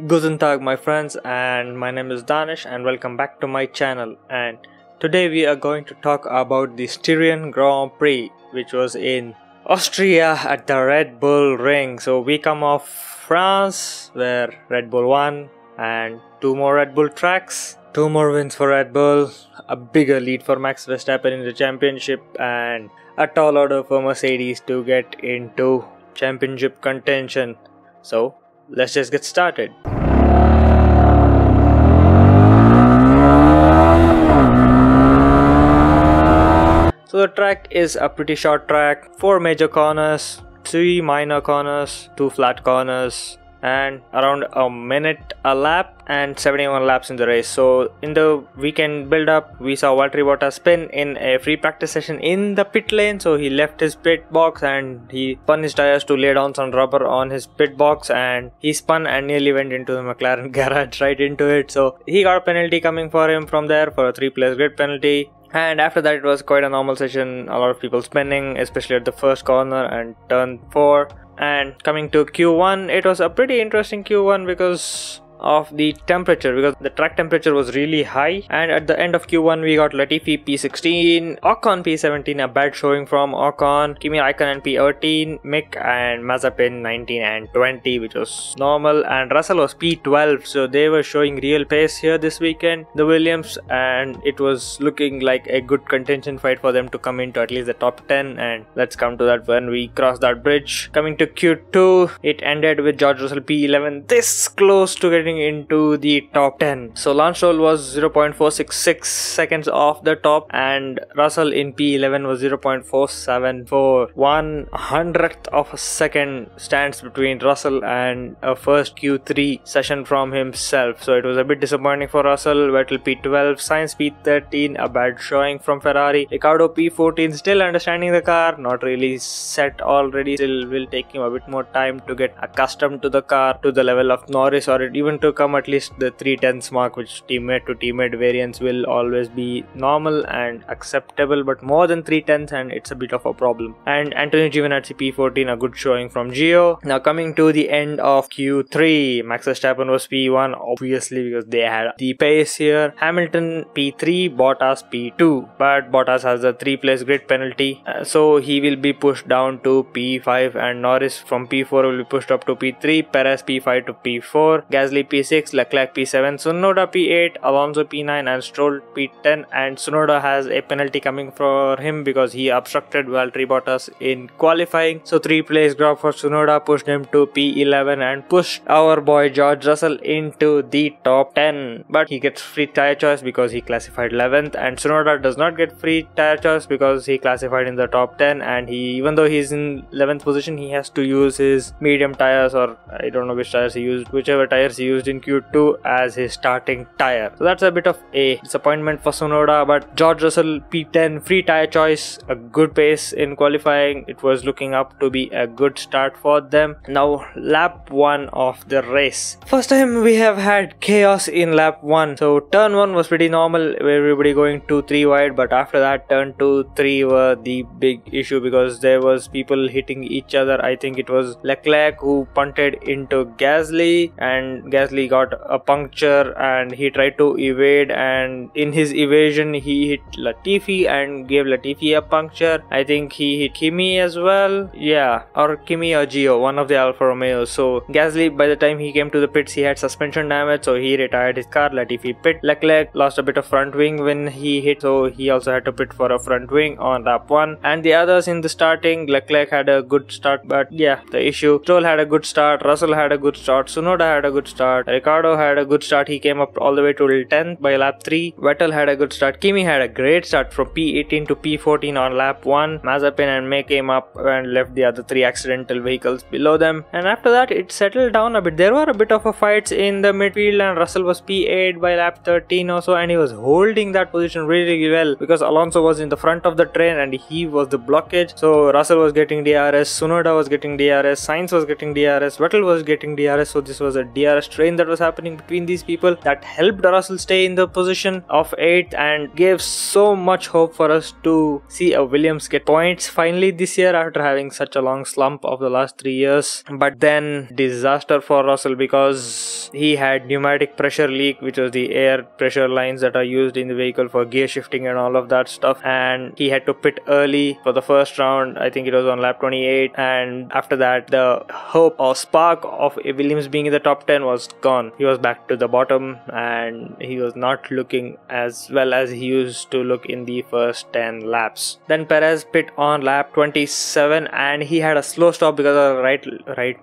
Guten Tag my friends, and my name is Danish and welcome back to my channel. And today we are going to talk about the Styrian Grand Prix, which was in Austria at the Red Bull Ring. So we come off France where Red Bull won, and two more Red Bull tracks, two more wins for Red Bull, a bigger lead for Max Verstappen in the championship, and a tall order for Mercedes to get into championship contention. So let's just get started. So the track is a pretty short track, 4 major corners, 3 minor corners, 2 flat corners, and around a minute a lap and 71 laps in the race. So in the weekend build up, we saw Valtteri Bottas spin in a free practice session in the pit lane. So he left his pit box and he spun his tires to lay down some rubber on his pit box, and he spun and nearly went into the McLaren garage, right into it. So he got a penalty coming for him from there for a 3-place grid penalty. And after that it was quite a normal session, a lot of people spinning, especially at the first corner and turn 4. And coming to Q1, it was a pretty interesting Q1 because of the temperature, because the track temperature was really high. And at the end of Q1 we got Latifi P16, Ocon P17, a bad showing from Ocon, Kimi Raikkonen P18, Mick and Mazepin 19 and 20, which was normal, and Russell was P12. So they were showing real pace here this weekend, the Williams, and it was looking like a good contention fight for them to come into at least the top 10, and let's come to that when we cross that bridge. Coming to Q2, it ended with George Russell P11, this close to getting into the top 10. So Lance Stroll was 0.466 seconds off the top, and Russell in P11 was 0.474. 1/100th of a second stands between Russell and a first Q3 session from himself. So it was a bit disappointing for Russell. Vettel P12, Sainz P13, a bad showing from Ferrari. Ricciardo P14, still understanding the car, not really set already, still will take him a bit more time to get accustomed to the car to the level of Norris, or even to come at least the 3/10 mark, which teammate to teammate variance will always be normal and acceptable, but more than 3/10 and it's a bit of a problem. And Antonio Giovinazzi P14, a good showing from Gio. Now coming to the end of Q3, Max Verstappen was P1 obviously because they had the pace here, Hamilton P3, Bottas P2, but Bottas has a 3-place grid penalty, so he will be pushed down to P5, and Norris from P4 will be pushed up to P3, Perez P5 to P4, Gasly P6, Leclerc P7, Tsunoda P8, Alonso P9 and Stroll P10. And Tsunoda has a penalty coming for him because he obstructed Valtteri Bottas in qualifying. So 3-place drop for Tsunoda pushed him to P11 and pushed our boy George Russell into the top 10. But he gets free tire choice because he classified 11th, and Tsunoda does not get free tire choice because he classified in the top 10, and even though he's in 11th position, he has to use his medium tires, or I don't know which tires he used, whichever tires he used in Q2 as his starting tire. So that's a bit of a disappointment for Tsunoda, but George Russell P10, free tire choice, a good pace in qualifying. It was looking up to be a good start for them. Now lap 1 of the race. First time we have had chaos in lap 1. So turn 1 was pretty normal, everybody going 2-3 wide, but after that turn 2-3 were the big issue because there was people hitting each other. I think it was Leclerc who punted into Gasly, and Gasly got a puncture and he tried to evade, and in his evasion he hit Latifi and gave Latifi a puncture. I think he hit Kimi as well, yeah, or Kimi or Gio, one of the Alfa Romeos. So Gasly, by the time he came to the pits, he had suspension damage, so he retired his car. Latifi pit. Leclerc lost a bit of front wing when he hit, so he also had to pit for a front wing on lap 1. And the others in the starting, Leclerc had a good start, but yeah, the issue, Stroll had a good start, Russell had a good start, Tsunoda had a good start, Ricciardo had a good start, he came up all the way to 10th by lap 3. Vettel had a good start, Kimi had a great start from P18 to P14 on lap 1. Mazepin and May came up and left the other 3 accidental vehicles below them, and after that it settled down a bit. There were a bit of a fights in the midfield, and Russell was P8 by lap 13 or so, and he was holding that position really well because Alonso was in the front of the train and he was the blockage. So Russell was getting DRS, Tsunoda was getting DRS, Sainz was getting DRS, Vettel was getting DRS. So this was a DRS train that was happening between these people that helped Russell stay in the position of 8th and gave so much hope for us to see a Williams get points finally this year after having such a long slump of the last 3 years. But then disaster for Russell because he had pneumatic pressure leak, which was the air pressure lines that are used in the vehicle for gear shifting and all of that stuff, and he had to pit early for the first round. I think it was on lap 28, and after that the hope or spark of Williams being in the top 10 was gone. He was back to the bottom and he was not looking as well as he used to look in the first 10 laps. Then Perez pit on lap 27 and he had a slow stop because of the right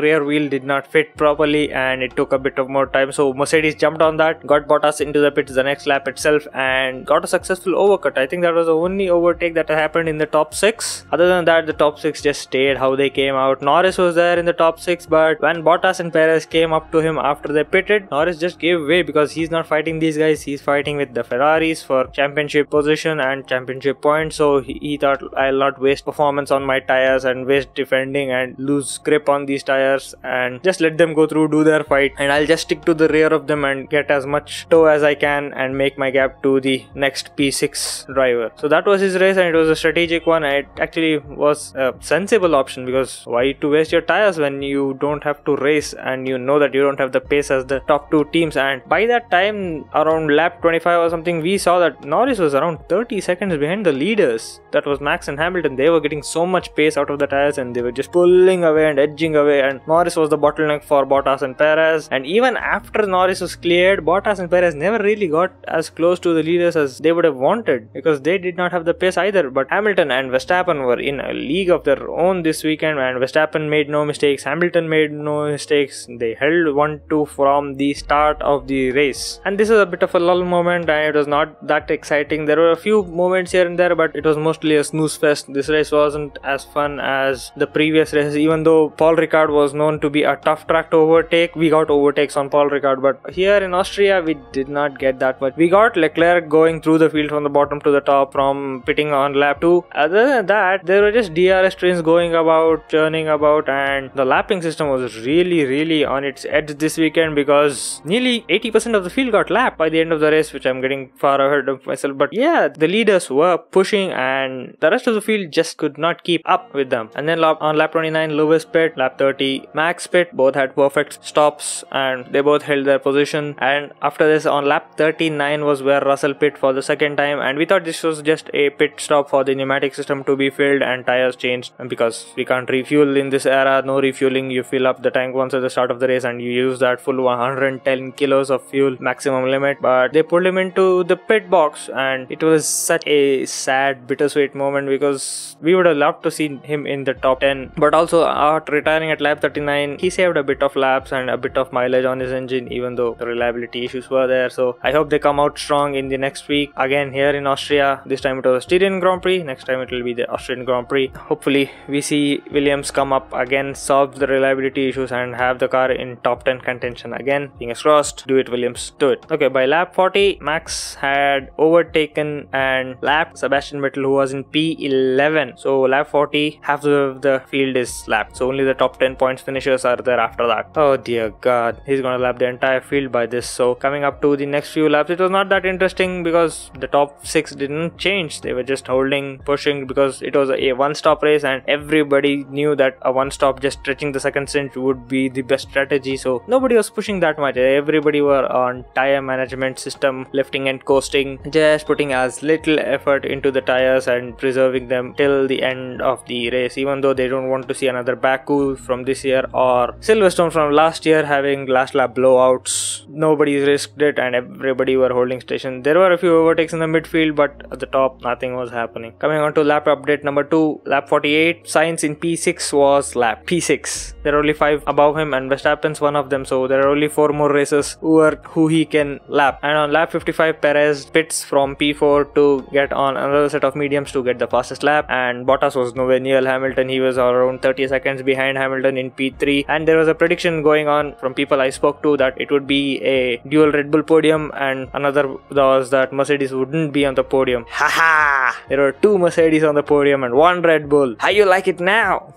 rear wheel did not fit properly and it took a bit of more time, so Mercedes jumped on that, got Bottas into the pits the next lap itself and got a successful overcut. I think that was the only overtake that happened in the top 6. Other than that, the top 6 just stayed how they came out. Norris was there in the top 6, but when Bottas and Perez came up to him after they pitted, Norris just gave way because he's not fighting these guys, he's fighting with the Ferraris for championship position and championship points. So he thought, I'll not waste performance on my tires and waste defending and lose grip on these tires and just let them go through, do their fight, and I'll just stick to the rear of them and get as much tow as I can and make my gap to the next P6 driver. So that was his race and it was a strategic one. It actually was a sensible option because why to waste your tires when you don't have to race and you know that you don't have the pace as the top 2 teams. And by that time, around lap 25 or something, we saw that Norris was around 30 seconds behind the leaders. That was Max and Hamilton. They were getting so much pace out of the tires and they were just pulling away and edging away, and Norris was the bottleneck for Bottas and Perez. And even after Norris was cleared, Bottas and Perez never really got as close to the leaders as they would have wanted because they did not have the pace either. But Hamilton and Verstappen were in a league of their own this weekend, and Verstappen made no mistakes, Hamilton made no mistakes. They held 1-2 from the start of the race, and this is a bit of a lull moment and it was not that exciting. There were a few moments here and there, but it was mostly a snooze fest. This race wasn't as fun as the previous races. Even though Paul Ricard was known to be a tough track to overtake, we got overtakes on Paul Ricard, but here in Austria we did not get that much. We got Leclerc going through the field from the bottom to the top from pitting on lap 2. Other than that, there were just DRS trains going about, churning about, and the lapping system was really on its edge this weekend because nearly 80% of the field got lapped by the end of the race, which I'm getting far ahead of myself. But yeah, the leaders were pushing and the rest of the field just could not keep up with them. And then on lap 29, Lewis pit, lap 30, Max pit. Both had perfect stops and they both held their position. And after this, on lap 39 was where Russell pit for the second time, and we thought this was just a pit stop for the pneumatic system to be filled and tires changed, and because we can't refuel in this era, no refueling, you fill up the tank once at the start of the race and you use that full 110 kilos of fuel maximum limit. But they pulled him into the pit box and it was such a sad, bittersweet moment because we would have loved to see him in the top 10. But also after retiring at lap 39, he saved a bit of laps and a bit of mileage on his engine, even though the reliability issues were there. So I hope they come out strong in the next week again here in Austria. This time it was a Styrian Grand Prix, next time it will be the Austrian Grand Prix. Hopefully we see Williams come up again, solve the reliability issues and have the car in top 10 contention again. Fingers crossed. Do it, Williams, do it. Okay, by lap 40, Max had overtaken and lapped Sebastian Vettel, who was in P11. So lap 40, half of the field is lapped, so only the top 10 points finishers are there after that. Oh dear god, he's gonna lap the entire field by this. So coming up to the next few laps, it was not that interesting because the top 6 didn't change. They were just holding, pushing, because it was a one-stop race and everybody knew that a one-stop just stretching the second stint would be the best strategy. So nobody was pushing that much. Everybody were on tire management system, lifting and coasting, just putting as little effort into the tires and preserving them till the end of the race, even though they don't want to see another Baku from this year or Silverstone from last year having last lap blowouts. Nobody risked it and everybody were holding station. There were a few overtakes in the midfield, but at the top nothing was happening. Coming on to lap update number 2, lap 48, Sainz in P6 was lapped. P6. There are only 5 above him and Verstappen's one of them, so there are only 4 more races who he can lap. And on lap 55, Perez pits from P4 to get on another set of mediums to get the fastest lap, and Bottas was nowhere near Hamilton. He was around 30 seconds behind Hamilton in P3, and there was a prediction going on from people I spoke to that it would be a dual Red Bull podium, and another was that Mercedes wouldn't be on the podium. Haha! There were 2 Mercedes on the podium and 1 Red Bull. How you like it now?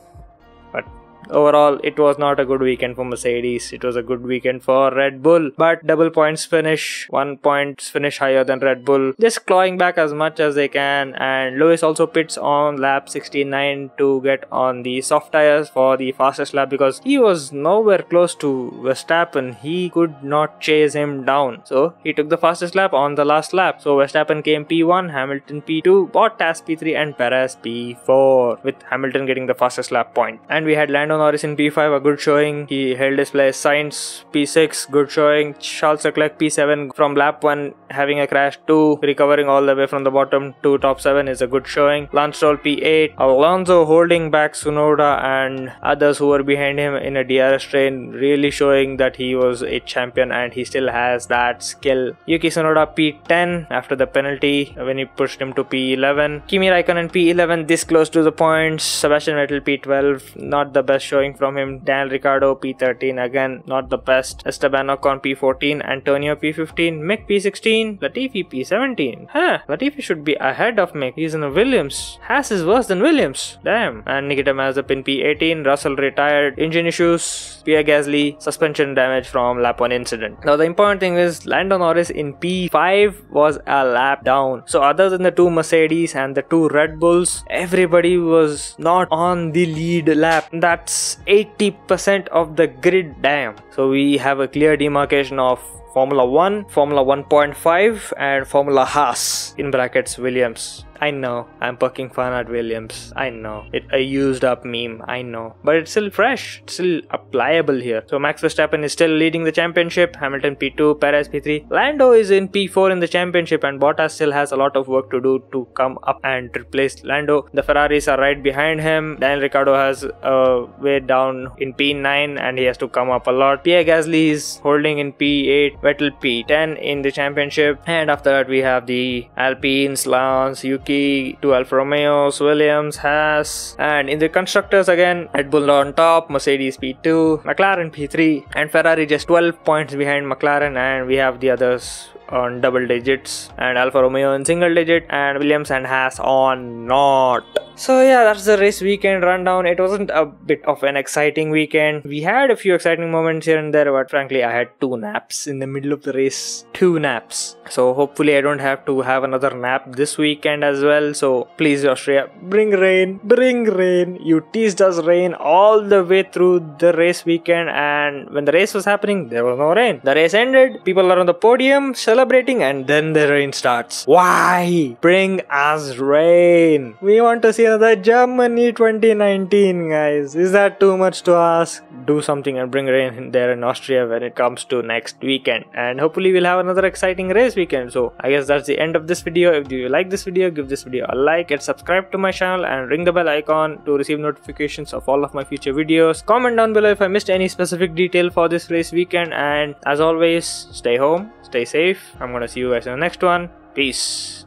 But overall it was not a good weekend for Mercedes. It was a good weekend for Red Bull, but double points finish, 1 point finish higher than Red Bull, just clawing back as much as they can. And Lewis also pits on lap 69 to get on the soft tires for the fastest lap because he was nowhere close to Verstappen. He could not chase him down, so he took the fastest lap on the last lap. So Verstappen came P1, Hamilton P2, Bottas P3 and Perez P4, with Hamilton getting the fastest lap point. And we had Lando Norris in P5, a good showing. He held his place. Sainz P6, good showing. Charles Leclerc P7 from lap 1 having a crash, 2 recovering all the way from the bottom to top 7 is a good showing. Lance Stroll P8, Alonso holding back Tsunoda and others who were behind him in a DRS train, really showing that he was a champion and he still has that skill. Yuki Tsunoda P10 after the penalty when he pushed him to P11. Kimi Raikkonen P11, this close to the points. Sebastian Vettel P12, not the best showing from him. Daniel Ricciardo P13, again not the best. Esteban Ocon P14, Antonio P15, Mick P16, Latifi P17. Latifi should be ahead of Mick. He's in a Williams. Haas is worse than Williams. Damn. And Nikita Mazepin P18, Russell retired, engine issues, Pierre Gasly, suspension damage from lap 1 incident. Now the important thing is Lando Norris in P5 was a lap down. So other than the 2 Mercedes and the 2 Red Bulls, everybody was not on the lead lap. That's 80% of the grid. Damn. So we have a clear demarcation of Formula 1, Formula 1.5 and Formula Haas in brackets Williams. I know, I'm poking fun at Williams. I know. It's a used up meme, I know. But it's still fresh, it's still applicable here. So Max Verstappen is still leading the championship. Hamilton P2, Perez P3. Lando is in P4 in the championship and Bottas still has a lot of work to do to come up and replace Lando. The Ferraris are right behind him. Daniel Ricciardo has way down in P9 and he has to come up a lot. Pierre Gasly is holding in P8, Vettel P10 in the championship. And after that we have the Alpines, Lance, Yuki, 2 Alfa Romeos, Williams, Haas, and in the constructors again, Red Bull on top, Mercedes P2, McLaren P3, and Ferrari just 12 points behind McLaren, and we have the others on double digits, and Alfa Romeo in single digit, and Williams and Haas on not. So yeah, that's the race weekend rundown. It wasn't a bit of an exciting weekend. We had a few exciting moments here and there, but frankly I had 2 naps in the middle of the race. 2 naps. So hopefully I don't have to have another nap this weekend as well. So please Austria, bring rain, bring rain. You teased us rain all the way through the race weekend, and when the race was happening there was no rain. The race ended, people are on the podium celebrating, and then the rain starts. Why? Bring us rain. We want to see another Germany 2019, guys. Is that too much to ask? Do something and bring rain in there in Austria when it comes to next weekend, and hopefully we'll have another exciting race weekend. So I guess that's the end of this video. If you like this video, give this video a like and subscribe to my channel and ring the bell icon to receive notifications of all of my future videos. Comment down below if I missed any specific detail for this race weekend, and as always, stay home, stay safe. I'm gonna see you guys in the next one. Peace.